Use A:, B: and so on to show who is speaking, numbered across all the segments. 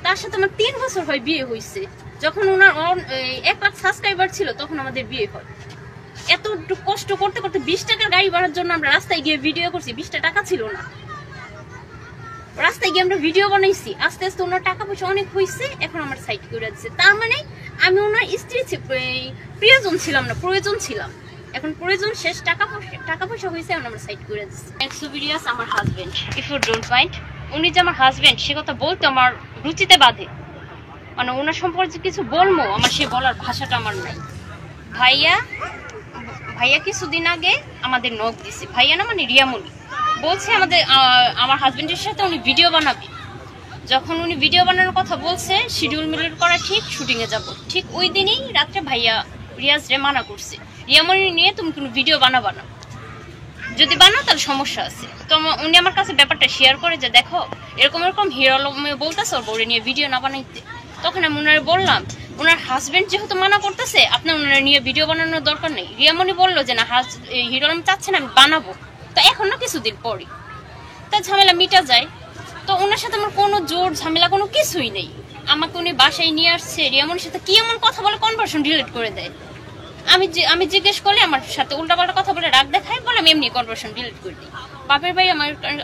A: তার সাথে আমার 3 বছর হয় বিয়ে হয়েছে। যখন ওনার 1 লাখ সাবস্ক্রাইবার ছিল তখন আমাদের বিয়ে হয়। এত কষ্ট করতে করতে 20 টাকার গাড়ি ভাড়ার জন্য আমরা রাস্তায় গিয়ে ভিডিও করছি। 20টা টাকা ছিল না, রাস্তায় গিয়ে আমরা ভিডিও বানাইছি। আস্তে আস্তে ওনার টাকা পয়সা অনেক হয়েছে, এখন আমার সাইড করে দিচ্ছে। তার মানে আমি ওনার স্ত্রী প্রিয়জন ছিলাম না, প্রয়োজন ছিলাম। এখন প্রয়োজন শেষ, টাকা পয়সা হয়েছে, এখন আমরা সাইড করে দিচ্ছি। এক্সোবিরিয়াস আমার husband, if you don't mind. উনি যে আমার হাজবেন্ড সে কথা বলতে আমার রুচিতে বাধে, মানে ওনার সম্পর্কে কিছু বলবো আমার সে বলার ভাষাটা আমার নাই। ভাইয়া কিছুদিন আগে আমাদের নক দিছে, ভাইয়া না মানে রিয়ামণি বলছে আমার হাজবেন্ডের সাথে উনি ভিডিও বানাবে। যখন উনি ভিডিও বানানোর কথা বলছে, শিডিউল মিলিট করা ঠিক, শুটিংয়ে যাব ঠিক ওই দিনই রাত্রে ভাইয়া রিয়াজ রে মানা করছে, রিয়ামণি নিয়ে তুমি কোনো ভিডিও বানাবা না, যদি বানাও তাহলে সমস্যা আছে। তো উনি আমার কাছে ব্যাপারটা শেয়ার করে যে দেখো এরকম হিরো আলমে বলতেছে ওর বউরে নিয়ে ভিডিও না বানাইতে। তখন আমি ওনারে বললাম ওনার হাজবেন্ড যেহেতু মানা করতেছে আপনার ওনারা নিয়ে ভিডিও বানানোর দরকার নেই। রিয়ামণি বললো যে না হিরো আলম চাচ্ছে না আমি বানাবো, তো এখন না কিছুদিন পরই তা ঝামেলা মিটা যায়। তো ওনার সাথে আমার কোনো জোর ঝামেলা কোনো কিছুই নেই। আমাকে উনি বাসায় নিয়ে আসছে, রিয়ামণির সাথে কি এমন কথা বলে কনভারসেশন ডিলিট করে দেয়। আমি জিজ্ঞেস করলে আমার সাথে উল্টাপাল্টা কথা বলে রাগ দেখায়, বলে আমি এমনি কনভারসেশন ডিলিট করে দিই। বাপের ভাই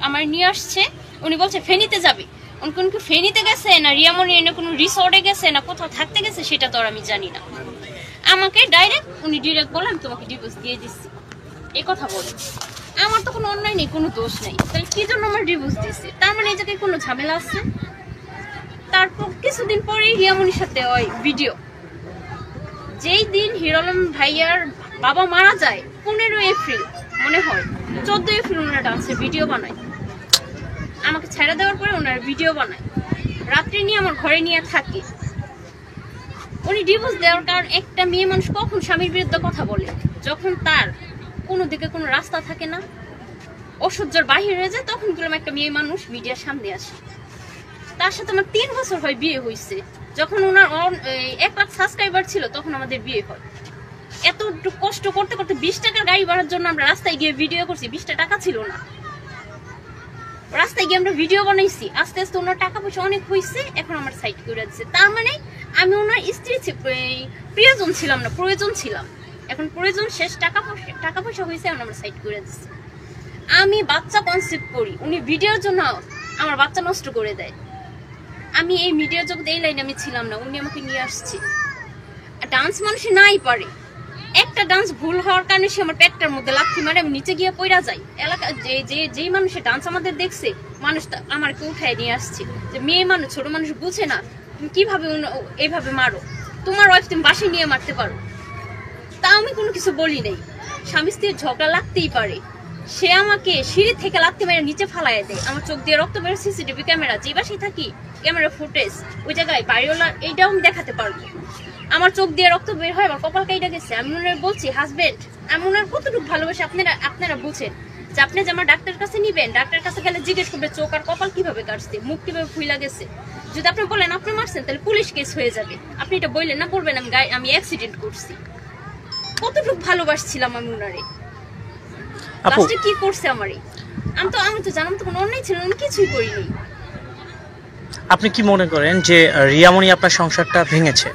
A: আমার নিয়ে আসছে, উনি বলছে ফেনীতে যাবে। উনি কি ফেনীতে গেছে না রিয়ামণি এনে কোনো রিসোর্টে গেছে না কোথাও থাকতে গেছে সেটা তো আর আমি জানি না। আমাকে উনি ডিরেক্ট বলে আমি তোমাকে ডিভোর্স দিয়ে দিচ্ছি, এই কথা বলে। আমার তো কোনো অন্যায় নেই, কোনো দোষ নেই, তাহলে কি জন্য আমার ডিভোর্স দিচ্ছে? তার মানে এই জায়গায় কোনো ঝামেলা আছে। তারপর কিছুদিন পরেই রিয়ামণির সাথে ওই ভিডিও, যেই দিন হিরো আলম ভাইয়ার বাবা মারা যায় 15 এপ্রিল মনে হয়, 14 এপ্রিল ওনারা ডান্সের ভিডিও বানায়। আমাকে ছেড়ে দেওয়ার পরে ওনারা ভিডিও বানায়, রাত্রে নিয়ে আমার ঘরে নিয়ে থাকে। উনি ডিভোর্স দেওয়ার কারণ একটা মেয়ে মানুষ কখন স্বামীর বিরুদ্ধে কথা বলে যখন তার কোনো দিকে কোনো রাস্তা থাকে না, অসহ্যর বাহির হয়ে যায়, তখন বললাম একটা মেয়ে মানুষ মিডিয়ার সামনে আসে। তার সাথে আমার 3 বছর হয় বিয়ে হয়েছে। যখন ওনার 1 লাখ সাবস্ক্রাইবার ছিল তখন আমাদের বিয়ে হয়। এত কষ্ট করতে করতে 20 টাকার গাড়ি ভাড়ার জন্য আমরা রাস্তায় গিয়ে ভিডিও করছি। 20টা টাকা ছিল না, রাস্তায় গিয়ে আমরা ভিডিও বানাইছি। আস্তে আস্তে ওনার টাকা পয়সা অনেক হয়েছে, এখন আমার সাইড করে দিচ্ছে। তার মানে আমি ওনার স্ত্রী প্রিয়জন ছিলাম না, প্রয়োজন ছিলাম। এখন প্রয়োজন শেষ, টাকা পয়সা হয়েছে, এখন আমরা সাইড করে দিচ্ছি। আমি বাচ্চা কনসেপ্ট করি, উনি ভিডিওর জন্য আমার বাচ্চা নষ্ট করে দেয়। আমি এই মিডিয়া জগতে এই লাইনে আমি ছিলাম না, উনি আমাকে নিয়ে আসছে। ডান্স মানুষ নাই পারে, একটা ডান্স ভুল হওয়ার কারণে সে আমার পেটটার মধ্যে লাথি মারে, আমি নিচে গিয়ে পড়া যাই। এলাকা যেই মানুষের ডান্স আমাদের দেখছে মানুষ আমাকে উঠায় নিয়ে আসছে যে মেয়ে মানুষ, ছোট মানুষ বুঝে না, তুমি কিভাবে এইভাবে মারো, তোমার ওয়াইফ তুমি বাসায় নিয়ে মারতে পারো। তা আমি কোনো কিছু বলি নাই। স্বামী স্ত্রীর ঝগড়া লাগতেই পারে, সে আমাকে সিঁড়ি থেকে লাথি মেরে নিচে ফালাই দেয়। আমার চোখ দিয়ে রক্ত বের, সিসিটিভি ক্যামেরা, যে বাসায় থাকি ক্যামেরা ফুটেজ ওই জায়গায় বাড়িওয়ালা এইটাও আমি দেখাতে পারবো। আমার চোখ দিয়ে রক্ত বের হয়, আমার কপাল কাইটা গেছে। আমি ওনার বলছি হাজবেন্ড, আমি ওনার কতটুকু ভালোবাসি আপনারা বুঝেন যে আপনি যে আমার ডাক্তারের কাছে নিবেন, ডাক্তারের কাছে গেলে জিজ্ঞেস করবে চোখ আর কপাল কিভাবে কাটছে, মুখ কিভাবে ফুইলা গেছে। যদি আপনি বলেন আপনি মারছেন তাহলে পুলিশ কেস হয়ে যাবে। আপনি এটা বললেন না, বলবেন আমি অ্যাক্সিডেন্ট করছি। কতটুকু ভালোবাসছিলাম আমি ওনারে, লাস্টে কি করছে আমারে। আমি তো জানাম তো কোনো অন্যায় ছিল, আমি কিছুই করিনি।
B: আপনি কি মনে করেন যে রিয়ামণি আপনার সংসারটা ভেঙেছে?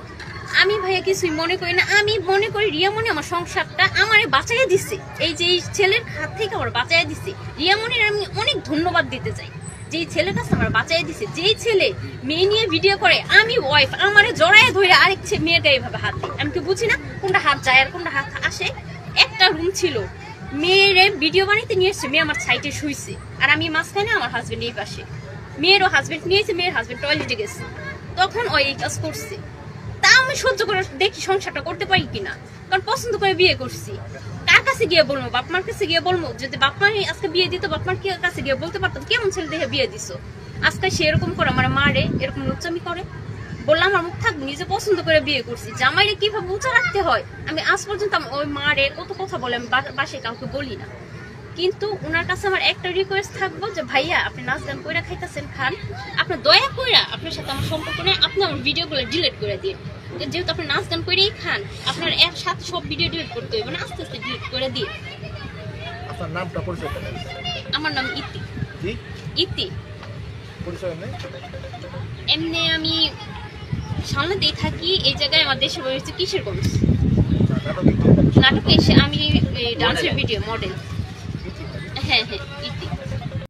A: আমি ভাইয়া কিছুই মনে করি না। আমি মনে করি রিয়ামণি আমার সংসারটা আমারে বাঁচাইয়া দিচ্ছে, এই যে এই ছেলের হাত থেকে আমার বাঁচাইয়া দিচ্ছে। রিয়ামণির আমি অনেক ধন্যবাদ দিতে চাই, যে ছেলের কাছে আমার বাঁচাইয়া দিচ্ছে। যেই ছেলে মেয়ে নিয়ে ভিডিও করে, আমি ওয়াইফ আমারে জড়ায় ধরে আরেক মেয়ের গায়ে এইভাবে হাত দিই। আমি কি বুঝি না কোনটা হাত যায় আর কোনটা হাত আসে? একটা রুম ছিল, মেয়ের ভিডিও বানাইতে নিয়ে এসছে, মেয়ে আমার সাইডে শুইছে আর আমি মাঝখানে, আমার হাজবেন্ড এই পাশে। মেয়েরও হাজবেন্ড নিয়েছে, মেয়ের হাজবেন্ড টয়লেটে গেছে, তখন ওই এই কাজ করছে। তা আমি সহ্য করে দেখি সংসারটা করতে পারি কিনা, কারণ পছন্দ করে বিয়ে করছি। কার কাছে গিয়ে বলবো? বাপমার কাছে গিয়ে বলবো? যদি বাপমার আজকে বিয়ে দিত, বাপমার কাছে গিয়ে বলতে পারতাম কেমন ছেলে দেখে বিয়ে দিছো, আজকে সে এরকম করে আমার মারে, এরকম লুচ্চামি করে। বললাম আমার মুখ থাকবো, নিজে পছন্দ করে বিয়ে করছি, জামাইরে কিভাবে উঁচা রাখতে হয় আমি আজ পর্যন্ত ওই মারে কত কথা বলে আমি বাসায় কাউকে বলি না। কিন্তু ওনার কাছে আমার একটা রিকোয়েস্ট থাকবো যে ভাইয়া আপনি নাচ গান কইরা খাইতেছেন খান, আপনার দয়া কইরা আপনার সাথে আমার সম্পর্ক নেই, আপনি আমার ভিডিওগুলো ডিলিট করে দিন। যেহেতু আপনি নাচ গান করেই খান, আপনার একসাথে সব ভিডিও ডিলিট করতে হবে না, আস্তে আস্তে ডিলিট করে দিন।
C: আপনার নামটা পরিচয় দেন?
A: আমার নাম ইতি। ইতি। এমনি আমি সামনেতেই থাকি, এই জায়গায় আমার দেশের বাড়ি হচ্ছে কিশোরগঞ্জ। নাটকে এসে আমি ডান্সের ভিডিও মডেল। হ্যাঁ হ্যাঁ, ইতি।